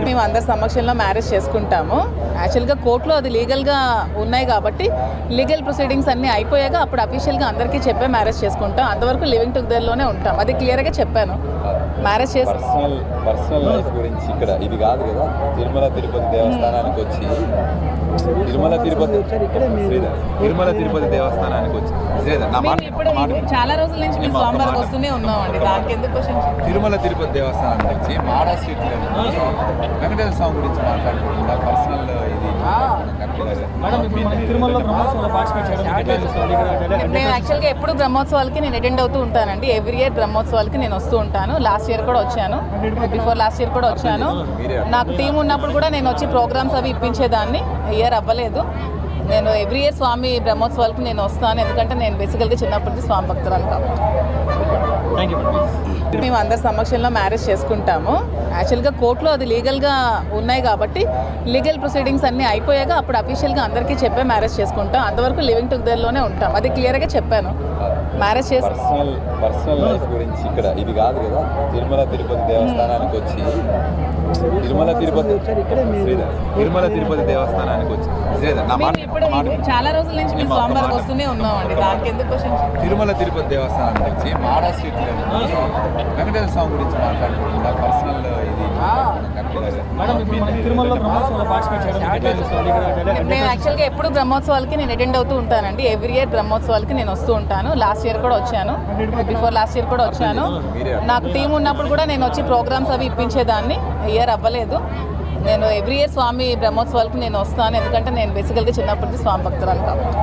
మేము అందరి సమక్షంలో మ్యారేజ్ చేసుకుంటాము. యాక్చువల్గా కోర్టులో అది లీగల్గా ఉన్నాయి కాబట్టి లీగల్ ప్రొసీడింగ్స్ అన్నీ అయిపోయాక అప్పుడు అఫీషియల్గా అందరికీ చెప్పే మ్యారేజ్ చేసుకుంటాం. అంతవరకు లివింగ్ టుగెదర్లోనే ఉంటాం. అది క్లియర్గా చెప్పాను. మ్యారేజ్ చేసి పర్సనల్ లైఫ్ గురించి ఇక్కడ ఇది కాదు కదా, తిరుమల తిరుపతి దేవస్థానానికి వచ్చి తిరుమల తిరుపతి దేవస్థానానికి వచ్చి ఇప్పుడు చాలా రోజుల నుంచి మేము సోమవారం వస్తూనే ఉన్నామండి. దానికి ఎందుకు క్వశ్చన్? తిరుమల తిరుపతి దేవస్థానానికి వచ్చి మాడా స్ట్రీట్లో వెంకటేశ్వర స్వామి గురించి మాట్లాడుకుంటున్నా. పర్సనల్ ఇది నేను యాక్చువల్గా ఎప్పుడు బ్రహ్మోత్సవాలకి నేను అటెండ్ అవుతూ ఉంటానండి. ఎవ్రీ ఇయర్ బ్రహ్మోత్సవాలకి నేను వస్తూ ఉంటాను. లాస్ట్ ఇయర్ కూడా వచ్చాను, బిఫోర్ లాస్ట్ ఇయర్ కూడా వచ్చాను. నాకు టీం ఉన్నప్పుడు కూడా నేను వచ్చి ప్రోగ్రామ్స్ అవి ఇప్పించేదాన్ని. ఇయర్ అవ్వలేదు. నేను ఎవ్రీ ఇయర్ స్వామి బ్రహ్మోత్సవాలకి నేను వస్తాను, ఎందుకంటే నేను బేసికల్గా చిన్నప్పటి స్వామి భక్తురాలు కాబట్టి. మేము అందరి సమక్షంలో మ్యారేజ్ చేసుకుంటాము. యాక్చువల్గా కోర్టులో అది లీగల్గా ఉన్నాయి కాబట్టి లీగల్ ప్రొసీడింగ్స్ అన్నీ అయిపోయాక అప్పుడు అఫీషియల్గా అందరికీ చెప్పే మ్యారేజ్ చేసుకుంటాం. అంతవరకు లివింగ్ టుగెదర్లోనే ఉంటాం. అది క్లియర్గా చెప్పాను. మ్యారేజ్ చేసి పర్సనల్ లైఫ్ గురించి ఇక్కడ ఇది కాదు కదా, తిరుమల తిరుపతి దేవస్థానానికి వచ్చి తిరుమల తిరుపతి దేవస్థానానికి వచ్చి ఇప్పుడు చాలా రోజుల నుంచి మేము సోమవారం వస్తూనే ఉన్నామండి. దానికి ఎందుకు క్వశ్చన్? తిరుమల తిరుపతి దేవస్థానానికి వచ్చి మాడా స్ట్రీట్లో వెంకటేశ్వర స్వామి గురించి మాట్లాడుకుంటున్నా. పర్సనల్ ఇది నేను యాక్చువల్గా ఎప్పుడు బ్రహ్మోత్సవాలకి నేను అటెండ్ అవుతూ ఉంటానండి. ఎవ్రీ ఇయర్ బ్రహ్మోత్సవాలకి నేను వస్తూ ఉంటాను. లాస్ట్ ఇయర్ కూడా వచ్చాను, బిఫోర్ లాస్ట్ ఇయర్ కూడా వచ్చాను. నాకు టీం ఉన్నప్పుడు కూడా నేను వచ్చి ప్రోగ్రామ్స్ అవి ఇప్పించేదాన్ని. ఇయర్ అవ్వలేదు. నేను ఎవ్రీ ఇయర్ స్వామి బ్రహ్మోత్సవాలకి నేను వస్తాను, ఎందుకంటే నేను బేసికల్గా చిన్నప్పటి స్వామి భక్తురాలు కాబట్టి.